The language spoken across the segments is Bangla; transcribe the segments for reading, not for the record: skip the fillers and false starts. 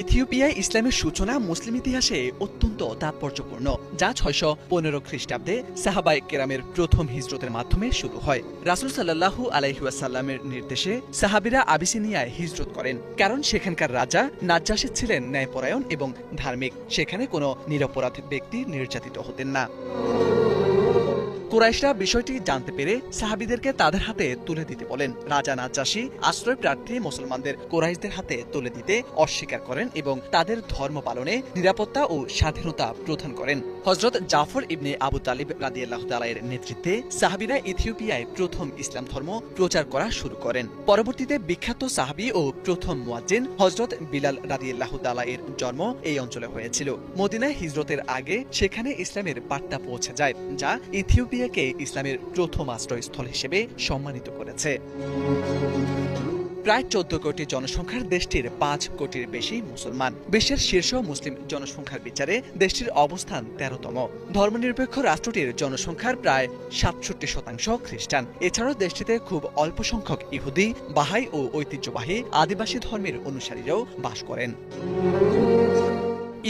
ইথিওপিয়ায় ইসলামের সূচনা মুসলিম ইতিহাসে অত্যন্ত তাৎপর্যপূর্ণ, যা ৬১৫ খ্রিস্টাব্দে সাহাবায়ে কেরামের প্রথম হিজরতের মাধ্যমে শুরু হয়। রাসূল সাল্লাল্লাহু আলাইহি ওয়াসাল্লামের নির্দেশে সাহাবীরা আবিসিনিয়ায় হিজরত করেন, কারণ সেখানকার রাজা নাজ্জাশী ছিলেন ন্যায়পরায়ণ এবং ধার্মিক। সেখানে কোনো নিরপরাধ ব্যক্তি নির্যাতিত হতেন না। কুরাইশরা বিষয়টি জানতে পেরে সাহাবীদেরকে তাদের হাতে তুলে দিতে বলেন। রাজা নাজ্জাশী আশ্রয় প্রার্থী মুসলমানদের কুরাইশদের হাতে তুলে দিতে অস্বীকার করেন এবং তাদের ধর্ম পালনে নিরাপত্তা ও স্বাধীনতা প্রদান করেন। হযরত জাফর ইবনে আবু তালিব রাদিয়াল্লাহু তাআলা এর নেতৃত্বে সাহাবীরা ইথিওপিয়ায় প্রথম ইসলাম ধর্ম প্রচার করা শুরু করেন। পরবর্তীতে বিখ্যাত সাহাবী ও প্রথম মুয়াজ্জিন হযরত বিলাল রাদিয়াল্লাহু তাআলা এর জন্ম এই অঞ্চলে হয়েছিল। মদিনায় হিজরতের আগে সেখানে ইসলামের বার্তা পৌঁছে যায়, যা ইথিওপিয়াকে ইসলামের প্রথম আশ্রয়স্থল হিসেবে সম্মানিত করেছে। প্রায় ১৪ কোটি জনসংখ্যার দেশটির ৫ কোটির বেশি মুসলমান। বিশ্বের শীর্ষ মুসলিম জনসংখ্যার বিচারে দেশটির অবস্থান ১৩তম। ধর্মনিরপেক্ষ রাষ্ট্রটির জনসংখ্যার প্রায় ৬৭% খ্রিস্টান। এছাড়াও দেশটিতে খুব অল্প সংখ্যক ইহুদি, বাহাই ও ঐতিহ্যবাহী আদিবাসী ধর্মের অনুসারীরাও বাস করেন।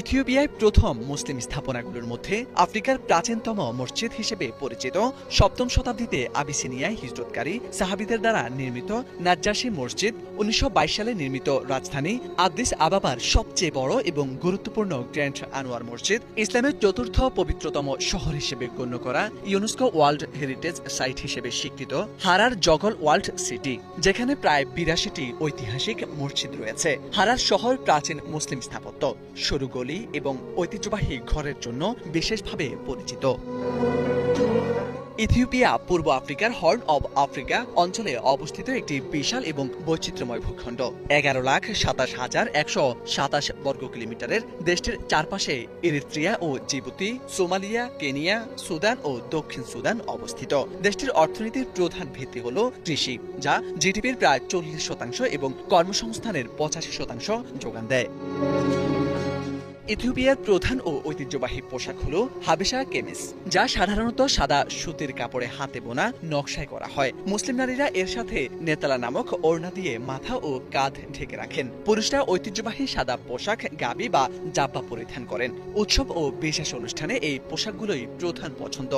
ইথিওপিয়ায় প্রথম মুসলিম স্থাপনাগুলোর মধ্যে আফ্রিকার প্রাচীনতম মসজিদ হিসেবে পরিচিত ৭ম শতাব্দীতে আবিসিনিয়ায় হিজরতকারী সাহাবীদের দ্বারা নির্মিত নাজ্জাশী মসজিদ, ১৯২২ সালে নির্মিত রাজধানী আদ্দিস আবাবার সবচেয়ে বড় এবং গুরুত্বপূর্ণ গ্র্যান্ড আনোয়ার মসজিদ, ইসলামের চতুর্থ পবিত্রতম শহর হিসেবে গণ্য করা ইউনেস্কো ওয়ার্ল্ড হেরিটেজ সাইট হিসেবে স্বীকৃত হারার জগল ওয়ার্ল্ড সিটি, যেখানে প্রায় ৮২টি ঐতিহাসিক মসজিদ রয়েছে। হারার শহর প্রাচীন মুসলিম স্থাপত্য, সরু গলি এবং ঐতিহ্যবাহী ঘরের জন্য বিশেষভাবে পরিচিত। ইথিওপিয়া পূর্ব আফ্রিকার হর্ন অব আফ্রিকা অঞ্চলে অবস্থিত একটি বিশাল এবং বৈচিত্র্যময় ভূখণ্ড। ১১,২৭,১২৭ বর্গ কিলোমিটারের দেশটির চারপাশে ইরিত্রিয়া ও জিবুতি, সোমালিয়া, কেনিয়া, সুদান ও দক্ষিণ সুদান অবস্থিত। দেশটির অর্থনীতির প্রধান ভিত্তি হল কৃষি, যা জিডিপির প্রায় ৪০% এবং কর্মসংস্থানের ৮৫% যোগান দেয়। ইথিওপিয়ার প্রধান ও ঐতিহ্যবাহী পোশাক হল হাবেশা কেমিস, যা সাধারণত সাদা সুতির কাপড়ে হাতে বোনা নকশায় করা হয়। মুসলিম নারীরা এর সাথে নেতালা নামক ওড়না দিয়ে মাথা ও কাঁধ ঢেকে রাখেন। পুরুষরা ঐতিহ্যবাহী সাদা পোশাক, গাবি বা জাব্বা পরিধান করেন। উৎসব ও বিশেষ অনুষ্ঠানে এই পোশাকগুলোই প্রধান পছন্দ।